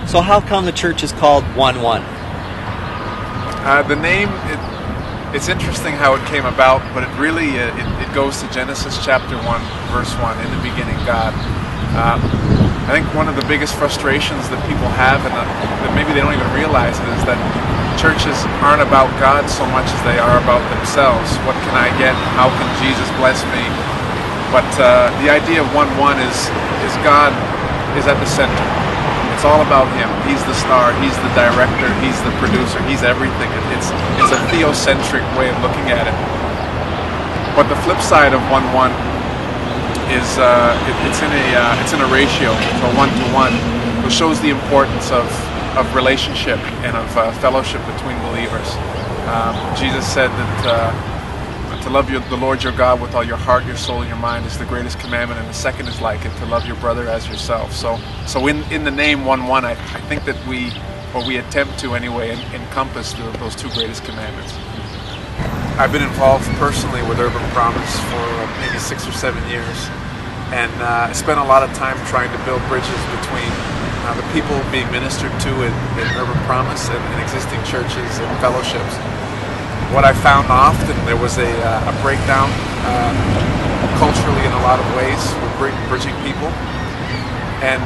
So how come the church is called 1-1? The name, it's interesting how it came about, but it really it goes to Genesis chapter 1, verse 1, in the beginning God. I think one of the biggest frustrations that people have, and that maybe they don't even realize it, is that churches aren't about God so much as they are about themselves. What can I get? How can Jesus bless me? But the idea of 1-1 is God is at the center. It's all about Him. He's the star. He's the director. He's the producer. He's everything. It's a theocentric way of looking at it. But the flip side of 1-1 is it's in a ratio, so 1-to-1, which shows the importance of relationship and of fellowship between believers. Jesus said that to love the Lord your God with all your heart, your soul, and your mind is the greatest commandment, and the second is like it, to love your brother as yourself. So in the name 1-1, I think that we attempt to anyway encompass those two greatest commandments. I've been involved personally with Urban Promise for maybe 6 or 7 years, and I spent a lot of time trying to build bridges between the people being ministered to in Urban Promise and existing churches and fellowships. What I found often, there was a breakdown culturally in a lot of ways with bridging people, and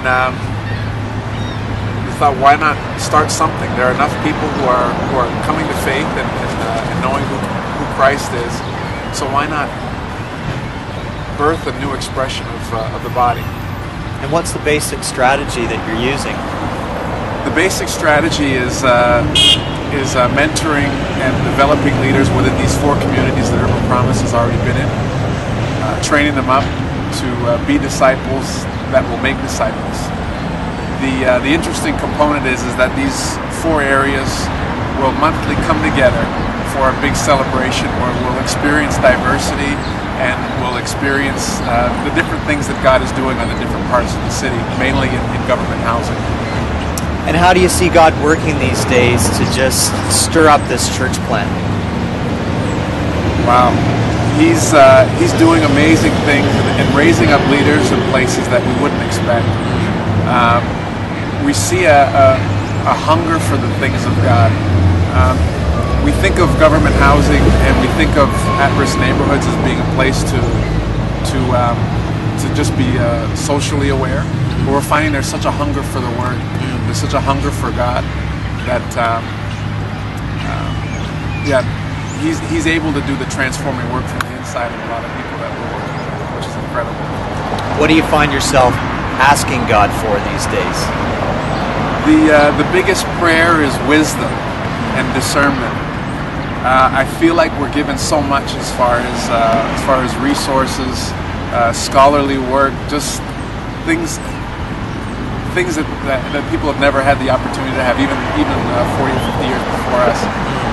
we thought, why not start something? There are enough people who are coming to faith and knowing who Christ is, so why not birth a new expression of the body? And what's the basic strategy that you're using? The basic strategy is mentoring and developing leaders within these 4 communities that Urban Promise has already been in, training them up to be disciples that will make disciples. The interesting component is that these 4 areas will monthly come together for a big celebration where we'll experience diversity and we'll experience the different things that God is doing on the different parts of the city, mainly in government housing. And how do you see God working these days to just stir up this church plant? Wow. He's doing amazing things and raising up leaders in places that we wouldn't expect. We see a hunger for the things of God. We think of government housing and we think of at-risk neighborhoods as being a place to just be socially aware. But we're finding there's such a hunger for the Word. There's such a hunger for God that he's able to do the transforming work from the inside of a lot of people that we're working with, which is incredible. What do you find yourself asking God for these days? The biggest prayer is wisdom and discernment. I feel like we're given so much as far as resources, scholarly work, just things that people have never had the opportunity to have, even 40 or 50 years before us.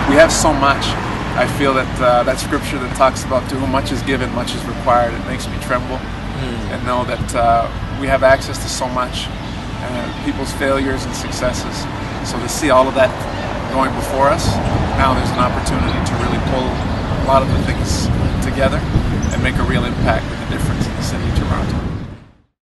We have so much. I feel that that scripture that talks about to whom much is given, much is required, it makes me tremble and know that we have access to so much, people's failures and successes. So to see all of that going before us, now there's an opportunity to really pull a lot of the things together and make a real impact and a difference in the city of Toronto.